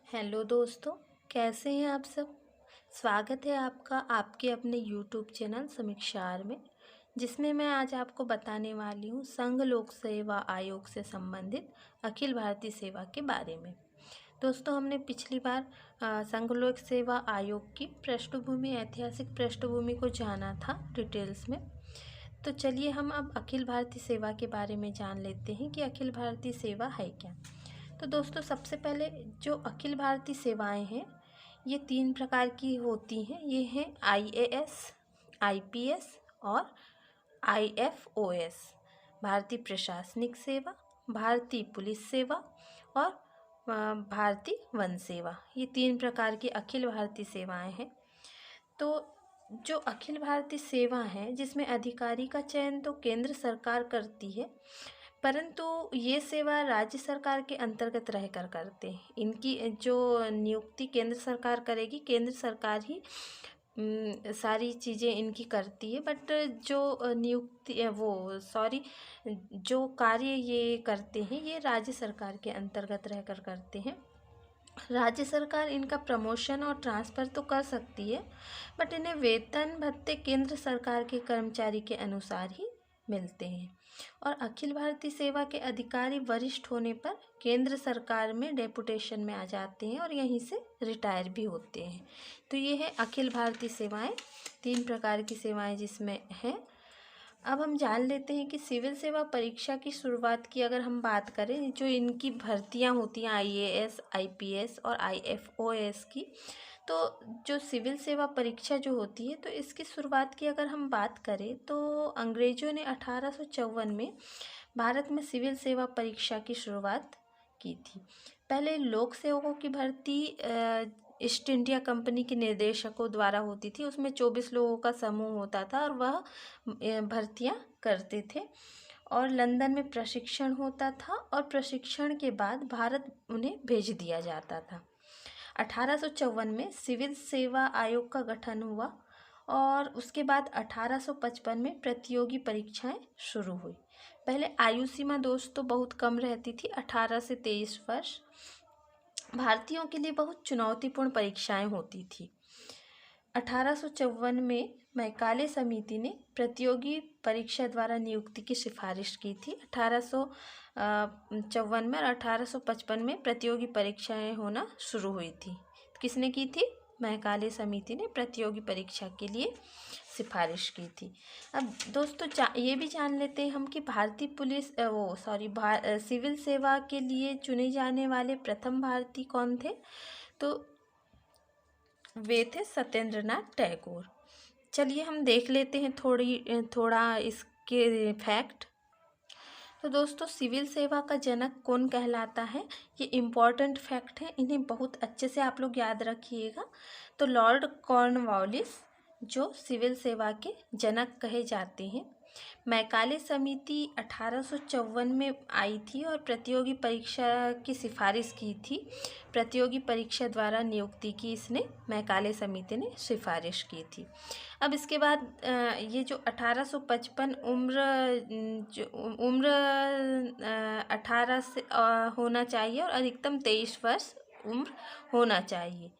Hello दोस्तों, कैसे हैं आप सब। स्वागत है आपका आपके अपने यूट्यूब चैनल समीक्षार में, जिसमें मैं आज आपको बताने वाली हूँ संघ लोक सेवा आयोग से संबंधित अखिल भारतीय सेवा के बारे में। दोस्तों, हमने पिछली बार संघ लोक सेवा आयोग की पृष्ठभूमि, ऐतिहासिक पृष्ठभूमि को जाना था डिटेल्स में। तो चलिए हम अब अखिल भारतीय सेवा के बारे में जान लेते हैं कि अखिल भारतीय सेवा है क्या। तो दोस्तों, सबसे पहले जो अखिल भारतीय सेवाएं हैं, ये 3 प्रकार की होती हैं। ये हैं IAS, IPS और IFOS, भारतीय प्रशासनिक सेवा, भारतीय पुलिस सेवा और भारतीय वन सेवा। ये 3 प्रकार की अखिल भारतीय सेवाएं हैं। तो जो अखिल भारतीय सेवा है, जिसमें अधिकारी का चयन तो केंद्र सरकार करती है, परंतु ये सेवा राज्य सरकार के अंतर्गत रहकर करते हैं। इनकी जो नियुक्ति केंद्र सरकार करेगी, केंद्र सरकार ही सारी चीज़ें इनकी करती है। बट जो नियुक्ति जो कार्य ये करते हैं, ये राज्य सरकार के अंतर्गत रहकर करते हैं। राज्य सरकार इनका प्रमोशन और ट्रांसफ़र तो कर सकती है, बट इन्हें वेतन भत्ते केंद्र सरकार के कर्मचारी के अनुसार ही मिलते हैं। और अखिल भारतीय सेवा के अधिकारी वरिष्ठ होने पर केंद्र सरकार में डेपुटेशन में आ जाते हैं और यहीं से रिटायर भी होते हैं। तो ये है अखिल भारतीय सेवाएं, 3 प्रकार की सेवाएं जिसमें हैं। अब हम जान लेते हैं कि सिविल सेवा परीक्षा की शुरुआत की अगर हम बात करें, जो इनकी भर्तियां होती हैं IAS, IPS और IFOS की, तो जो सिविल सेवा परीक्षा जो होती है, तो इसकी शुरुआत की अगर हम बात करें तो अंग्रेज़ों ने 1854 में भारत में सिविल सेवा परीक्षा की शुरुआत की थी। पहले लोक सेवकों की भर्ती ईस्ट इंडिया कंपनी के निर्देशकों द्वारा होती थी। उसमें 24 लोगों का समूह होता था और वह भर्तियां करते थे और लंदन में प्रशिक्षण होता था और प्रशिक्षण के बाद भारत उन्हें भेज दिया जाता था। 1854 में सिविल सेवा आयोग का गठन हुआ और उसके बाद 1855 में प्रतियोगी परीक्षाएं शुरू हुई। पहले आयु सीमा दोस्तों बहुत कम रहती थी, 18 से 23 वर्ष। भारतीयों के लिए बहुत चुनौतीपूर्ण परीक्षाएं होती थी। 1854 में मैकाले समिति ने प्रतियोगी परीक्षा द्वारा नियुक्ति की सिफारिश की थी। 1854 में और 1855 में प्रतियोगी परीक्षाएं होना शुरू हुई थी। किसने की थी? मैकाले समिति ने प्रतियोगी परीक्षा के लिए सिफारिश की थी। अब दोस्तों, ये भी जान लेते हैं हम कि भारतीय पुलिस सिविल सेवा के लिए चुने जाने वाले प्रथम भारतीय कौन थे। तो वे थे सत्येंद्र नाथ टैगोर। चलिए हम देख लेते हैं थोड़ा इसके फैक्ट। तो दोस्तों, सिविल सेवा का जनक कौन कहलाता है, ये इम्पॉर्टेंट फैक्ट है, इन्हें बहुत अच्छे से आप लोग याद रखिएगा। तो लॉर्ड कॉर्नवालिस जो सिविल सेवा के जनक कहे जाते हैं। मैकाले समिति 1854 में आई थी और प्रतियोगी परीक्षा की सिफारिश की थी। प्रतियोगी परीक्षा द्वारा नियुक्ति की इसने मैकाले समिति ने सिफारिश की थी। अब इसके बाद ये जो 1855 उम्र 18 से होना चाहिए और अधिकतम 23 वर्ष उम्र होना चाहिए।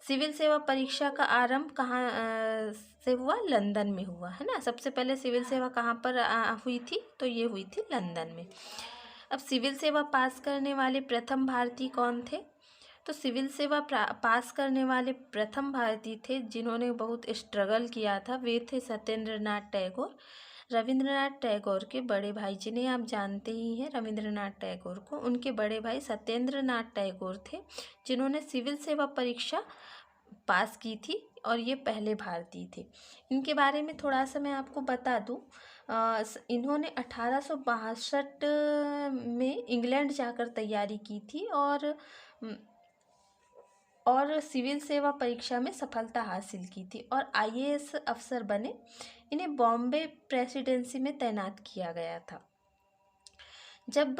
सिविल सेवा परीक्षा का आरंभ कहाँ से हुआ? लंदन में हुआ, है ना। सबसे पहले सिविल सेवा कहाँ पर हुई थी? तो ये हुई थी लंदन में। अब सिविल सेवा पास करने वाले प्रथम भारतीय कौन थे? तो सिविल सेवा पास करने वाले प्रथम भारतीय थे जिन्होंने बहुत स्ट्रगल किया था, वे थे सत्येंद्र नाथ टैगोर। रविंद्रनाथ टैगोर के बड़े भाई, जिन्हें आप जानते ही हैं रविंद्रनाथ टैगोर को, उनके बड़े भाई सत्येंद्र नाथ टैगोर थे जिन्होंने सिविल सेवा परीक्षा पास की थी और ये पहले भारतीय थे। इनके बारे में थोड़ा सा मैं आपको बता दूं। इन्होंने 1862 में इंग्लैंड जाकर तैयारी की थी और सिविल सेवा परीक्षा में सफलता हासिल की थी और IAS अफसर बने। इन्हें बॉम्बे प्रेसिडेंसी में तैनात किया गया था। जब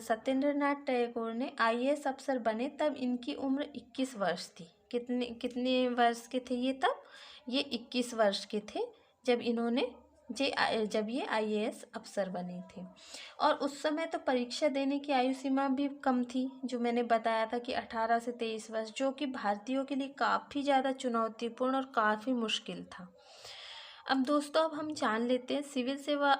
सत्येंद्र नाथ टैगोर ने IAS अफसर बने तब इनकी उम्र 21 वर्ष थी। कितने वर्ष के थे ये तब? ये 21 वर्ष के थे जब इन्होंने जब ये आईएएस अफसर बने थे। और उस समय तो परीक्षा देने की आयु सीमा भी कम थी, जो मैंने बताया था कि 18 से 23 वर्ष, जो कि भारतीयों के लिए काफ़ी ज़्यादा चुनौतीपूर्ण और काफ़ी मुश्किल था। अब दोस्तों, अब हम जान लेते हैं सिविल सेवा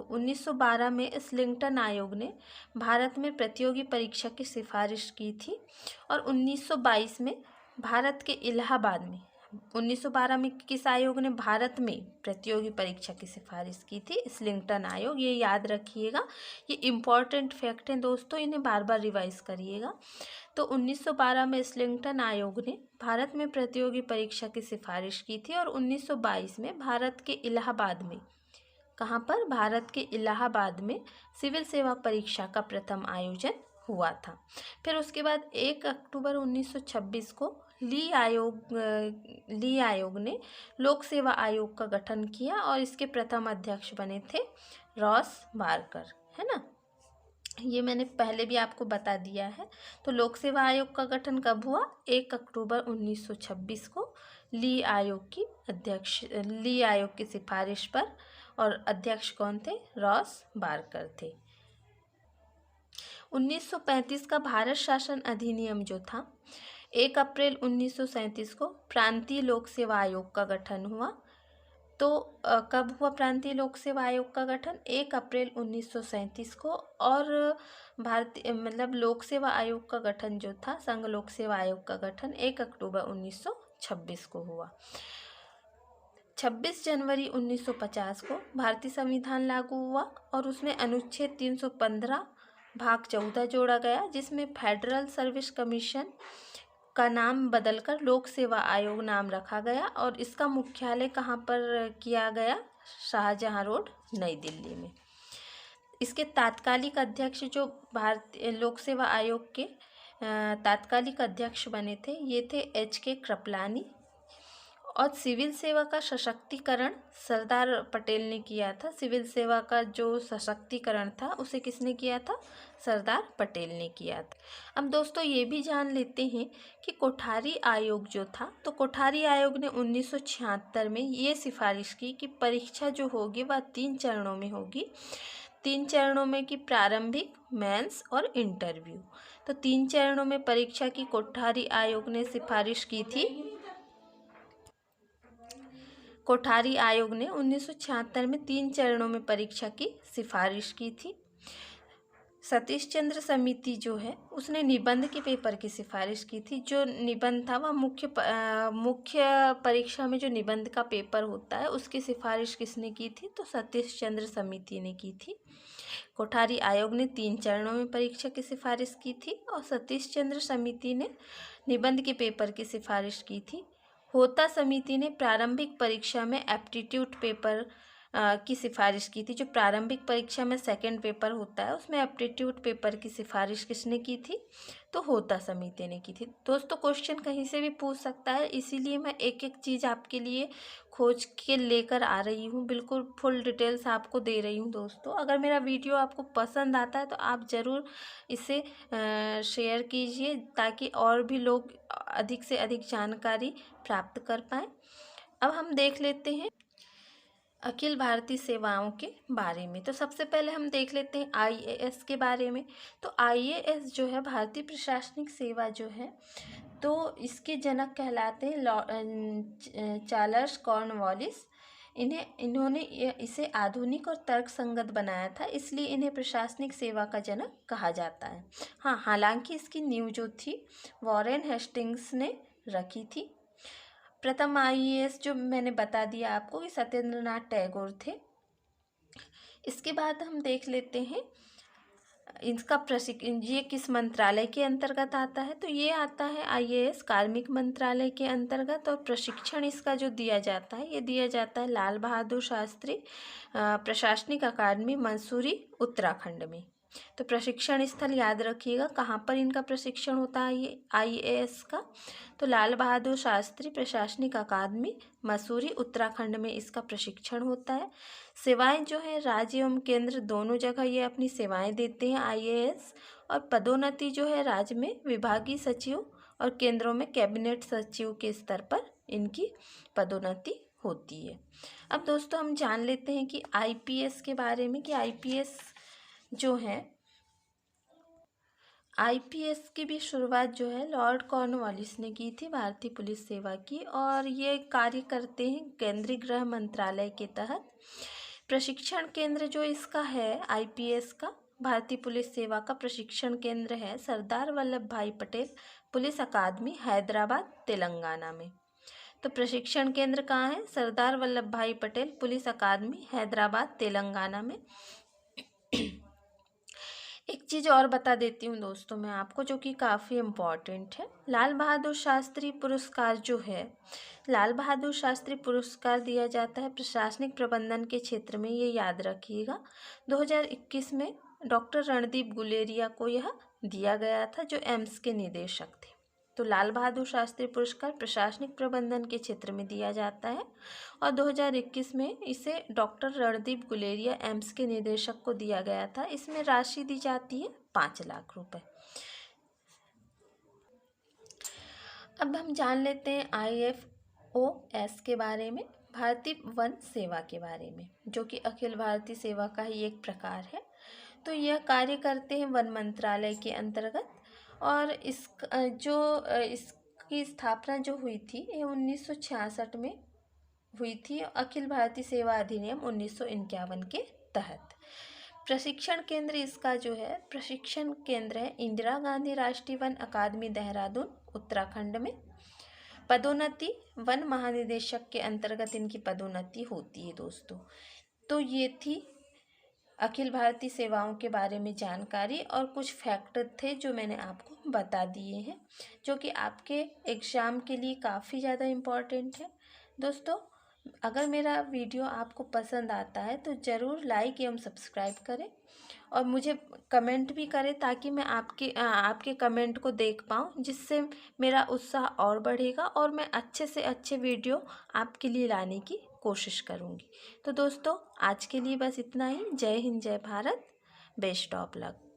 1912 में स्लिंगटन आयोग ने भारत में प्रतियोगी परीक्षा की सिफारिश की थी। और 1922 में भारत के इलाहाबाद में 1912 में किस आयोग ने भारत में प्रतियोगी परीक्षा की सिफारिश की थी? स्लिंगटन आयोग। ये याद रखिएगा, ये इम्पॉर्टेंट फैक्ट हैं दोस्तों, इन्हें बार बार रिवाइज करिएगा। तो 1912 में स्लिंगटन आयोग ने भारत में प्रतियोगी परीक्षा की सिफारिश की थी। और 1922 में भारत के इलाहाबाद में, कहाँ पर? भारत के इलाहाबाद में सिविल सेवा परीक्षा का प्रथम आयोजन हुआ था। फिर उसके बाद 1 अक्टूबर 1926 को ली आयोग ने लोक सेवा आयोग का गठन किया और इसके प्रथम अध्यक्ष बने थे रॉस बारकर, है ना। ये मैंने पहले भी आपको बता दिया है। तो लोक सेवा आयोग का गठन कब हुआ? 1 अक्टूबर 1926 को ली आयोग की सिफारिश पर। और अध्यक्ष कौन थे? रॉस बारकर थे। 1935 का भारत शासन अधिनियम जो था, 1 अप्रैल 1937 को प्रांतीय लोक सेवा आयोग का गठन हुआ। तो कब हुआ प्रांतीय लोक सेवा आयोग का गठन? 1 अप्रैल 1937 को। और भारतीय लोक सेवा आयोग का गठन जो था, संघ लोक सेवा आयोग का गठन 1 अक्टूबर 1926 को हुआ। 26 जनवरी 1950 को भारतीय संविधान लागू हुआ और उसमें अनुच्छेद 315 भाग 14 जोड़ा गया, जिसमें फेडरल सर्विस कमीशन का नाम बदलकर लोक सेवा आयोग नाम रखा गया। और इसका मुख्यालय कहाँ पर किया गया? शाहजहां रोड, नई दिल्ली में। इसके तात्कालिक अध्यक्ष जो भारतीय लोक सेवा आयोग के तात्कालिक अध्यक्ष बने थे, ये थे HK कृपलानी। और सिविल सेवा का सशक्तिकरण सरदार पटेल ने किया था। सिविल सेवा का जो सशक्तिकरण था, उसे किसने किया था? सरदार पटेल ने किया था। अब दोस्तों, ये भी जान लेते हैं कि कोठारी आयोग जो था, तो कोठारी आयोग ने 1976 में ये सिफारिश की कि परीक्षा जो होगी वह 3 चरणों में होगी। 3 चरणों में कि प्रारंभिक, मेंस और इंटरव्यू। तो 3 चरणों में परीक्षा की कोठारी आयोग ने सिफारिश की थी। कोठारी आयोग ने 1976 में 3 चरणों में परीक्षा की सिफारिश की थी। सतीश चंद्र समिति जो है, उसने निबंध के पेपर की सिफारिश की थी। जो निबंध था वह मुख्य परीक्षा में जो निबंध का पेपर होता है, उसकी सिफारिश किसने की थी? तो सतीश चंद्र समिति ने की थी। कोठारी आयोग ने 3 चरणों में परीक्षा की सिफारिश की थी और सतीश चंद्र समिति ने निबंध के पेपर की सिफारिश की थी। होता समिति ने प्रारंभिक परीक्षा में एप्टीट्यूड पेपर की सिफारिश की थी। जो प्रारंभिक परीक्षा में सेकंड पेपर होता है, उसमें एप्टीट्यूड पेपर की सिफारिश किसने की थी? तो होता समिति ने की थी। दोस्तों, क्वेश्चन कहीं से भी पूछ सकता है, इसीलिए मैं एक एक चीज़ आपके लिए खोज के लेकर आ रही हूँ, बिल्कुल फुल डिटेल्स आपको दे रही हूँ। दोस्तों, अगर मेरा वीडियो आपको पसंद आता है तो आप ज़रूर इसे शेयर कीजिए, ताकि और भी लोग अधिक से अधिक जानकारी प्राप्त कर पाएँ। अब हम देख लेते हैं अखिल भारतीय सेवाओं के बारे में। तो सबसे पहले हम देख लेते हैं आईएएस के बारे में। तो आईएएस जो है, भारतीय प्रशासनिक सेवा जो है, तो इसके जनक कहलाते हैं चार्ल्स कॉर्नवालिस। इन्होंने इसे आधुनिक और तर्कसंगत बनाया था, इसलिए इन्हें प्रशासनिक सेवा का जनक कहा जाता है। हाँ, हालांकि इसकी नींव जो थी, वॉरेन हेस्टिंग्स ने रखी थी। प्रथम आईएएस जो मैंने बता दिया आपको कि सत्येंद्रनाथ टैगोर थे। इसके बाद हम देख लेते हैं इसका ये किस मंत्रालय के अंतर्गत आता है। तो ये आता है आईएएस कार्मिक मंत्रालय के अंतर्गत। और प्रशिक्षण इसका जो दिया जाता है, ये दिया जाता है लाल बहादुर शास्त्री प्रशासनिक अकादमी, मंसूरी, उत्तराखंड में। तो प्रशिक्षण स्थल याद रखिएगा, कहाँ पर इनका प्रशिक्षण होता है ये आईएएस का? तो लाल बहादुर शास्त्री प्रशासनिक अकादमी, मसूरी, उत्तराखंड में इसका प्रशिक्षण होता है। सेवाएं जो है, राज्य एवं केंद्र दोनों जगह ये अपनी सेवाएं देते हैं आईएएस। और पदोन्नति जो है, राज्य में विभागीय सचिव और केंद्रों में कैबिनेट सचिव के स्तर पर इनकी पदोन्नति होती है। अब दोस्तों हम जान लेते हैं कि आईपीएस के बारे में, कि आईपीएस जो है, आईपीएस की भी शुरुआत जो है लॉर्ड कॉर्नवालिस ने की थी भारतीय पुलिस सेवा की, और ये कार्य करते हैं केंद्रीय गृह मंत्रालय के तहत। प्रशिक्षण केंद्र जो इसका है आईपीएस का, भारतीय पुलिस सेवा का प्रशिक्षण केंद्र है सरदार वल्लभ भाई पटेल पुलिस अकादमी, हैदराबाद, तेलंगाना में। तो प्रशिक्षण केंद्र कहाँ है? सरदार वल्लभ भाई पटेल पुलिस अकादमी, हैदराबाद, तेलंगाना में। एक चीज़ और बता देती हूँ दोस्तों मैं आपको, जो कि काफ़ी इम्पॉर्टेंट है। लाल बहादुर शास्त्री पुरस्कार जो है, लाल बहादुर शास्त्री पुरस्कार दिया जाता है प्रशासनिक प्रबंधन के क्षेत्र में, ये याद रखिएगा। 2021 में डॉक्टर रणदीप गुलेरिया को यह दिया गया था, जो एम्स के निदेशक थे। तो लाल बहादुर शास्त्री पुरस्कार प्रशासनिक प्रबंधन के क्षेत्र में दिया जाता है, और 2021 में इसे डॉक्टर रणदीप गुलेरिया एम्स के निदेशक को दिया गया था। इसमें राशि दी जाती है 5 लाख रुपए। अब हम जान लेते हैं IFOS के बारे में, भारतीय वन सेवा के बारे में, जो कि अखिल भारतीय सेवा का ही एक प्रकार है। तो यह कार्य करते हैं वन मंत्रालय के अंतर्गत, और इसकी स्थापना जो हुई थी ये 1966 में हुई थी, अखिल भारतीय सेवा अधिनियम 1951 के तहत। प्रशिक्षण केंद्र इसका जो है, प्रशिक्षण केंद्र है इंदिरा गांधी राष्ट्रीय वन अकादमी, देहरादून, उत्तराखंड में। पदोन्नति वन महानिदेशक के अंतर्गत इनकी पदोन्नति होती है दोस्तों। तो ये थी अखिल भारतीय सेवाओं के बारे में जानकारी, और कुछ फैक्ट थे जो मैंने आपको बता दिए हैं, जो कि आपके एग्ज़ाम के लिए काफ़ी ज़्यादा इम्पॉर्टेंट है। दोस्तों, अगर मेरा वीडियो आपको पसंद आता है तो ज़रूर लाइक एवं सब्सक्राइब करें, और मुझे कमेंट भी करें, ताकि मैं आपके कमेंट को देख पाऊँ, जिससे मेरा उत्साह और बढ़ेगा, और मैं अच्छे से अच्छे वीडियो आपके लिए लाने की कोशिश करूँगी। तो दोस्तों, आज के लिए बस इतना ही। जय हिंद, जय भारत, बेस्ट ऑफ लक।